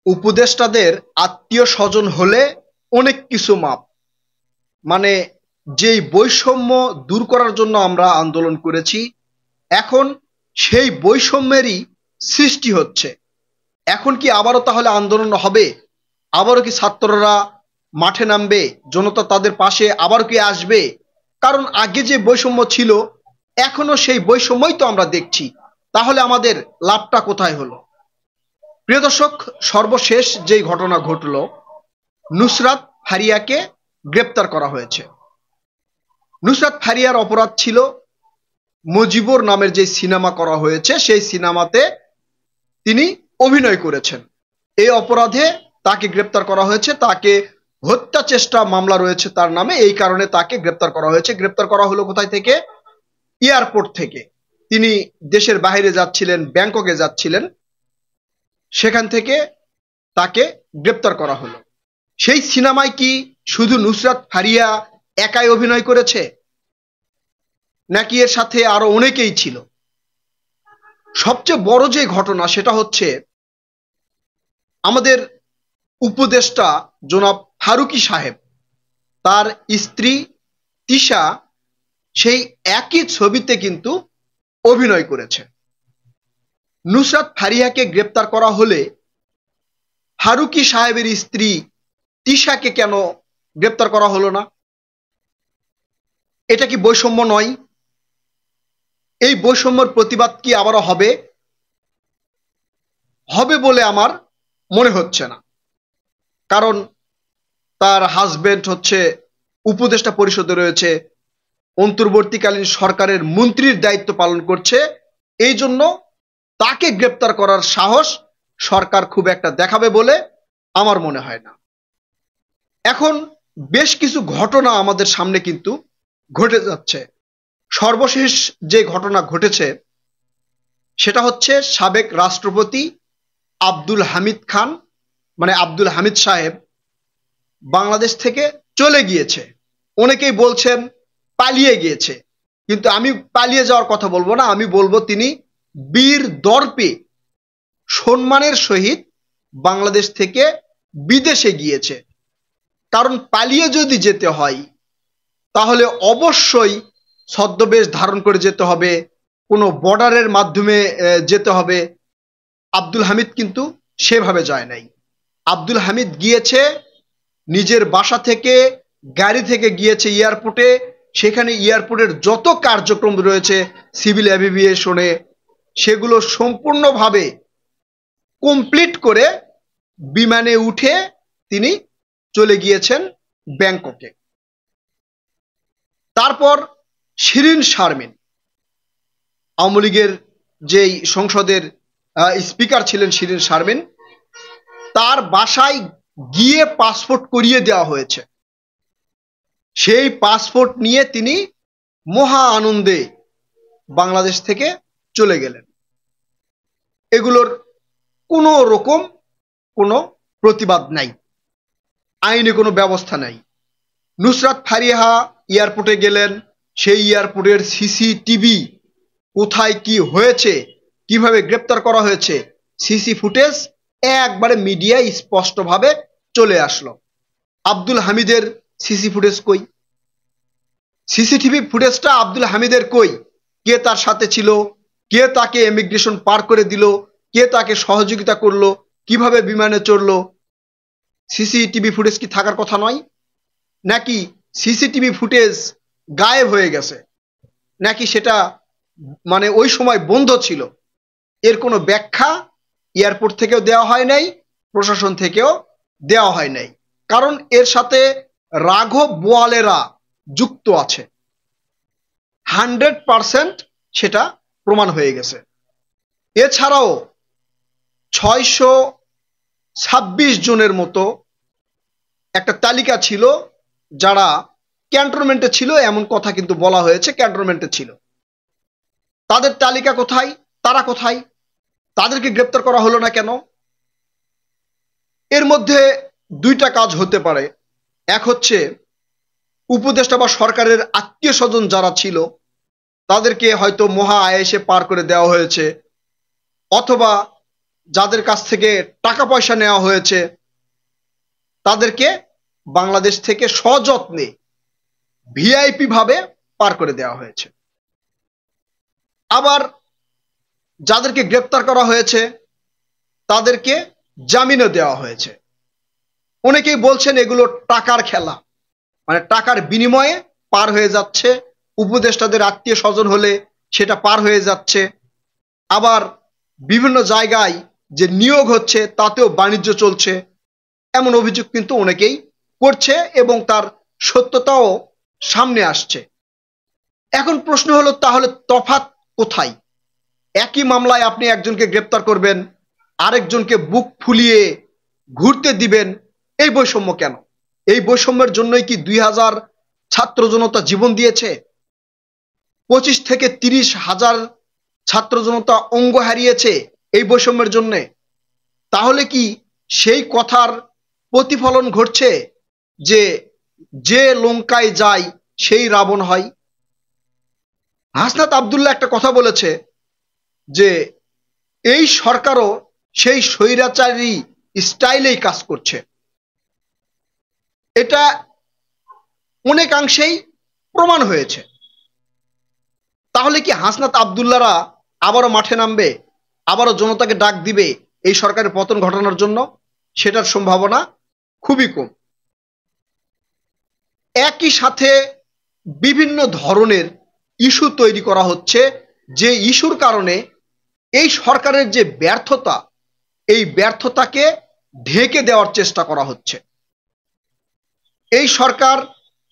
উপদেষ্টাদের আত্মীয় স্বজন হলে অনেক কিছু মাপ, মানে যেই বৈষম্য দূর করার জন্য আমরা আন্দোলন করেছি, এখন সেই বৈষম্যেরই সৃষ্টি হচ্ছে। এখন কি আবারও তাহলে আন্দোলন হবে? আবারও কি ছাত্ররা মাঠে নামবে? জনতা তাদের পাশে আবারও কি আসবে? কারণ আগে যে বৈষম্য ছিল, এখনো সেই বৈষম্যই তো আমরা দেখছি। তাহলে আমাদের লাভটা কোথায় হলো? প্রিয় দর্শক, সর্বশেষ যেই ঘটনা ঘটল, নুসরাত ফারিয়াকে গ্রেপ্তার করা হয়েছে। নুসরাত ফারিয়ার অপরাধ ছিল মুজিবুর নামের যে সিনেমা করা হয়েছে, সেই সিনেমাতে তিনি অভিনয় করেছেন। এই অপরাধে তাকে গ্রেপ্তার করা হয়েছে। তাকে হত্যা চেষ্টা মামলা রয়েছে তার নামে, এই কারণে তাকে গ্রেপ্তার করা হয়েছে। গ্রেপ্তার করা হলো কোথায় থেকে? এয়ারপোর্ট থেকে। তিনি দেশের বাইরে যাচ্ছিলেন, ব্যাংককে যাচ্ছিলেন, সেখান থেকে তাকে গ্রেপ্তার করা হলো। সেই সিনেমায় কি শুধু নুসরাত ফারিয়া একাই অভিনয় করেছে, নাকি এর সাথে আরো অনেকেই ছিল? সবচেয়ে বড় যে ঘটনা সেটা হচ্ছে আমাদের উপদেষ্টা জনাব ফারুকী সাহেব, তার স্ত্রী তিশা সেই একই ছবিতে কিন্তু অভিনয় করেছে। নুসরাত ফারিয়াকে গ্রেপ্তার করা হলে ফারুকী সাহেবের স্ত্রী তিশাকে কেন গ্রেপ্তার করা হলো না? এটা কি বৈষম্য নয়? এই বৈষম্যের প্রতিবাদ কি আবারও হবে? হবে বলে আমার মনে হচ্ছে না। কারণ তার হাজবেন্ড হচ্ছে উপদেষ্টা পরিষদে রয়েছে, অন্তর্বর্তীকালীন সরকারের মন্ত্রীর দায়িত্ব পালন করছে। এই জন্য তাকে গ্রেপ্তার করার সাহস সরকার খুব একটা দেখাবে বলে আমার মনে হয় না। এখন বেশ কিছু ঘটনা আমাদের সামনে কিন্তু ঘটে যাচ্ছে। সর্বশেষ যে ঘটনা ঘটেছে সেটা হচ্ছে সাবেক রাষ্ট্রপতি আব্দুল হামিদ খান, মানে আব্দুল হামিদ সাহেব বাংলাদেশ থেকে চলে গিয়েছে। অনেকেই বলছেন পালিয়ে গিয়েছে, কিন্তু আমি পালিয়ে যাওয়ার কথা বলবো না, আমি বলবো তিনি বীর দর্পে সম্মানের সহিত বাংলাদেশ থেকে বিদেশে গিয়েছে। কারণ পালিয়ে যদি যেতে হয় তাহলে অবশ্যই ছদ্মবেশ ধারণ করে যেতে হবে, কোনো বর্ডারের মাধ্যমে যেতে হবে। আব্দুল হামিদ কিন্তু সেভাবে যায় নাই। আব্দুল হামিদ গিয়েছে নিজের বাসা থেকে, গাড়ি থেকে গিয়েছে এয়ারপোর্টে। সেখানে এয়ারপোর্টের যত কার্যক্রম রয়েছে সিভিল অ্যাভিয়েশনে, সেগুলো সম্পূর্ণভাবে কমপ্লিট করে বিমানে উঠে তিনি চলে গিয়েছেন ব্যাংককে। তারপর শিরিন শারমিন, আওয়ামী লীগের যেই সংসদের স্পিকার ছিলেন শিরিন শারমিন, তার বাসায় গিয়ে পাসপোর্ট করিয়ে দেওয়া হয়েছে। সেই পাসপোর্ট নিয়ে তিনি মহা আনন্দে বাংলাদেশ থেকে চলে গেলেন। এগুলোর কোনো রকম কোনো প্রতিবাদ নাই, আইনে কোনো ব্যবস্থা নাই। নুসরাত ফারিয়া এয়ারপোর্টে গেলেন, সেই এয়ারপোর্টের সিসিটিভি কোথায় কি হয়েছে, কিভাবে গ্রেপ্তার করা হয়েছে, সিসি ফুটেজ একবারে মিডিয়ায় স্পষ্টভাবে চলে আসলো। আব্দুল হামিদের সিসি ফুটেজ কই? সিসিটিভি ফুটেজটা আব্দুল হামিদের কই? কে তার সাথে ছিল? কে তাকে ইমিগ্রেশন পার করে দিল? কে তাকে সহযোগিতা করলো? কিভাবে বিমানে চড়লো? সিসিটিভি ফুটেজ কি থাকার কথা নয়? নাকি সিসিটিভি ফুটেজ গায়েব হয়ে গেছে, নাকি সেটা মানে ওই সময় বন্ধ ছিল? এর কোনো ব্যাখ্যা এয়ারপোর্ট থেকেও দেওয়া হয় নাই, প্রশাসন থেকেও দেওয়া হয় নাই। কারণ এর সাথে রাঘব বোয়ালেরা যুক্ত আছে, 100% সেটা প্রমাণ হয়ে গেছে। এছাড়াও 626 জনের মতো একটা তালিকা ছিল যারা ক্যান্টনমেন্টে ছিল, এমন কথা কিন্তু বলা হয়েছে ক্যান্টনমেন্টে ছিল। তাদের তালিকা কোথায়? তারা কোথায়? তাদেরকে গ্রেপ্তার করা হলো না কেন? এর মধ্যে দুইটা কাজ হতে পারে। এক হচ্ছে উপদেষ্টা বা সরকারের আত্মীয় স্বজন যারা ছিল তাদেরকে হয়তো মহা আয়েসে পার করে দেওয়া হয়েছে, অথবা যাদের কাছ থেকে টাকা পয়সা নেওয়া হয়েছে তাদেরকে বাংলাদেশ থেকে সযত্নে ভিআইপি ভাবে পার করে দেওয়া হয়েছে। আবার যাদেরকে গ্রেপ্তার করা হয়েছে তাদেরকে জামিনও দেওয়া হয়েছে। অনেকেই বলছেন এগুলো টাকার খেলা, মানে টাকার বিনিময়ে পার হয়ে যাচ্ছে, উপদেষ্টাদের আত্মীয় স্বজন হলে সেটা পার হয়ে যাচ্ছে। আবার বিভিন্ন জায়গায় যে নিয়োগ হচ্ছে তাতেও বাণিজ্য চলছে, এমন অভিযোগ কিন্তু অনেকেই করছে এবং তার সত্যতাও সামনে আসছে। এখন প্রশ্ন হলো তাহলে তফাৎ কোথায়? একই মামলায় আপনি একজনকে গ্রেপ্তার করবেন, আরেকজনকে বুক ফুলিয়ে ঘুরতে দিবেন, এই বৈষম্য কেন? এই বৈষম্যের জন্যই কি 2000 ছাত্র জনতা জীবন দিয়েছে? 25 থেকে 30 হাজার ছাত্র জনতা অঙ্গ হারিয়েছে এই বৈষম্যের জন্য? তাহলে কি সেই কথার প্রতিফলন ঘটছে যে যে লঙ্কায় যায় সেই রাবণ হয়? হাসনাত আব্দুল্লাহ একটা কথা বলেছে যে এই সরকারও সেই স্বৈরাচারী স্টাইলেই কাজ করছে। এটা অনেকাংশেই প্রমাণ হয়েছে। তাহলে কি হাসনাত আব্দুল্লাহরা আবারও মাঠে নামবে, আবারও জনতাকে ডাক দিবে এই সরকারের পতন ঘটানোর জন্য? সেটার সম্ভাবনা খুবই কম। একই সাথে বিভিন্ন ধরনের ইস্যু তৈরি করা হচ্ছে, যে ইস্যুর কারণে এই সরকারের যে ব্যর্থতা, এই ব্যর্থতাকে ঢেকে দেওয়ার চেষ্টা করা হচ্ছে। এই সরকার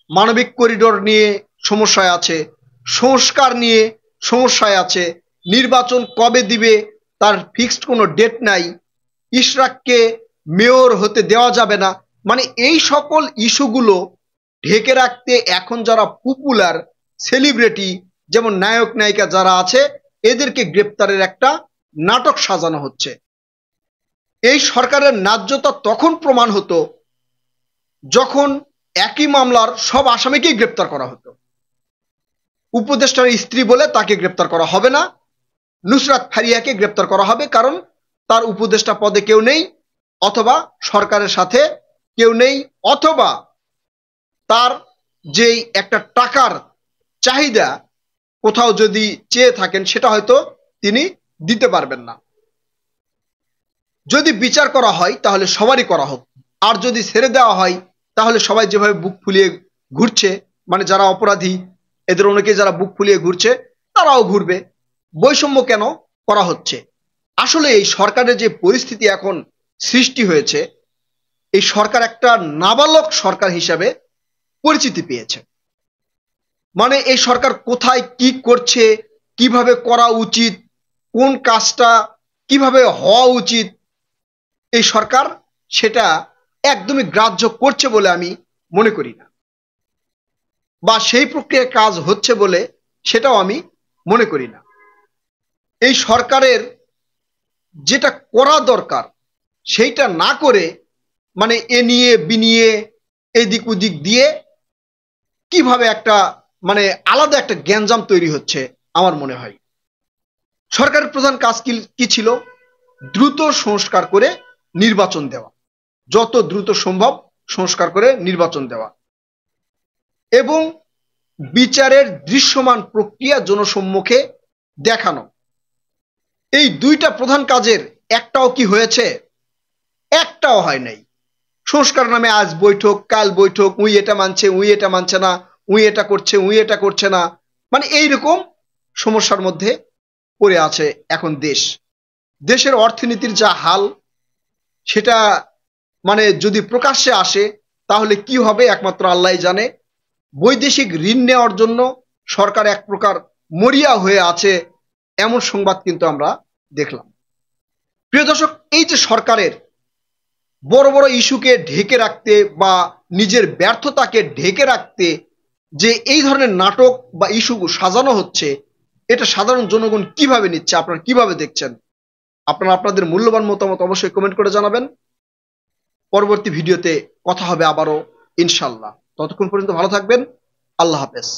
মানবিক করিডোর নিয়ে সমস্যায় আছে, সংস্কার নিয়ে সমস্যায় আছে, নির্বাচন কবে দিবে তার ফিক্সড কোনো ডেট নাই, ইশরাককে মেয়র হতে দেওয়া যাবে না। মানে এই সকল ইস্যুগুলো ঢেকে রাখতে এখন যারা পপুলার সেলিব্রিটি, যেমন নায়ক নায়িকা যারা আছে, এদেরকে গ্রেপ্তারের একটা নাটক সাজানো হচ্ছে। এই সরকারের ন্যায্যতা তখন প্রমাণ হতো যখন একই মামলার সব আসামিকেই গ্রেপ্তার করা হতো। উপদেষ্টার স্ত্রী বলে তাকে গ্রেপ্তার করা হবে না, নুসরাত ফারিয়াকে গ্রেপ্তার করা হবে কারণ তার উপদেষ্টা পদে কেউ নেই, অথবা সরকারের সাথে কেউ নেই, অথবা তার যেই একটা টাকার চাহিদা কোথাও যদি চেয়ে থাকেন সেটা হয়তো তিনি দিতে পারবেন না। যদি বিচার করা হয় তাহলে সবারই করা হোক, আর যদি ছেড়ে দেওয়া হয় তাহলে সবাই যেভাবে বুক ফুলিয়ে ঘুরছে, মানে যারা অপরাধী এদের অনেকে যারা বুক ফুলিয়ে ঘুরছে তারাও ঘুরবে। বৈষম্য কেন করা হচ্ছে? আসলে এই সরকারের যে পরিস্থিতি এখন সৃষ্টি হয়েছে, এই সরকার একটা নাবালক সরকার হিসাবে পরিচিতি পেয়েছে। মানে এই সরকার কোথায় কি করছে, কিভাবে করা উচিত, কোন কাজটা কিভাবে হওয়া উচিত, এই সরকার সেটা একদমই গ্রাহ্য করছে বলে আমি মনে করি না, বা সেই প্রক্রিয়ায় কাজ হচ্ছে বলে সেটাও আমি মনে করি না। এই সরকারের যেটা করা দরকার সেইটা না করে, মানে এ নিয়ে বিনিয়ে এদিক ওদিক দিয়ে কিভাবে একটা মানে আলাদা একটা গ্যাঞ্জাম তৈরি হচ্ছে আমার মনে হয়। সরকারের প্রধান কাজ কি ছিল? দ্রুত সংস্কার করে নির্বাচন দেওয়া, যত দ্রুত সম্ভব সংস্কার করে নির্বাচন দেওয়া, এবং বিচারের দৃশ্যমান প্রক্রিয়া জনসম্মুখে দেখানো। এই দুইটা প্রধান কাজের একটাও কি হয়েছে? একটাও হয় নাই। সংস্কার নামে আজ বৈঠক, কাল বৈঠক, উই এটা মানছে, উই এটা মানছে না, উই এটা করছে, উই এটা করছে না, মানে এইরকম সমস্যার মধ্যে পড়ে আছে এখন দেশ। দেশের অর্থনীতির যা হাল সেটা মানে যদি প্রকাশ্যে আসে তাহলে কি হবে একমাত্র আল্লাহই জানে। বৈদেশিক ঋণ নেওয়ার জন্য সরকার এক প্রকার মরিয়া হয়ে আছে, এমন সংবাদ কিন্তু আমরা দেখলাম। প্রিয় দর্শক, এই যে সরকারের বড় বড় ইস্যুকে ঢেকে রাখতে বা নিজের ব্যর্থতাকে ঢেকে রাখতে যে এই ধরনের নাটক বা ইস্যু সাজানো হচ্ছে, এটা সাধারণ জনগণ কিভাবে নিচ্ছে, আপনারা কিভাবে দেখছেন? আপনারা আপনাদের মূল্যবান মতামত অবশ্যই কমেন্ট করে জানাবেন। পরবর্তী ভিডিওতে কথা হবে আবারও ইনশাল্লাহ। ততক্ষণ পর্যন্ত ভালো থাকবেন। আল্লাহ হাফেজ।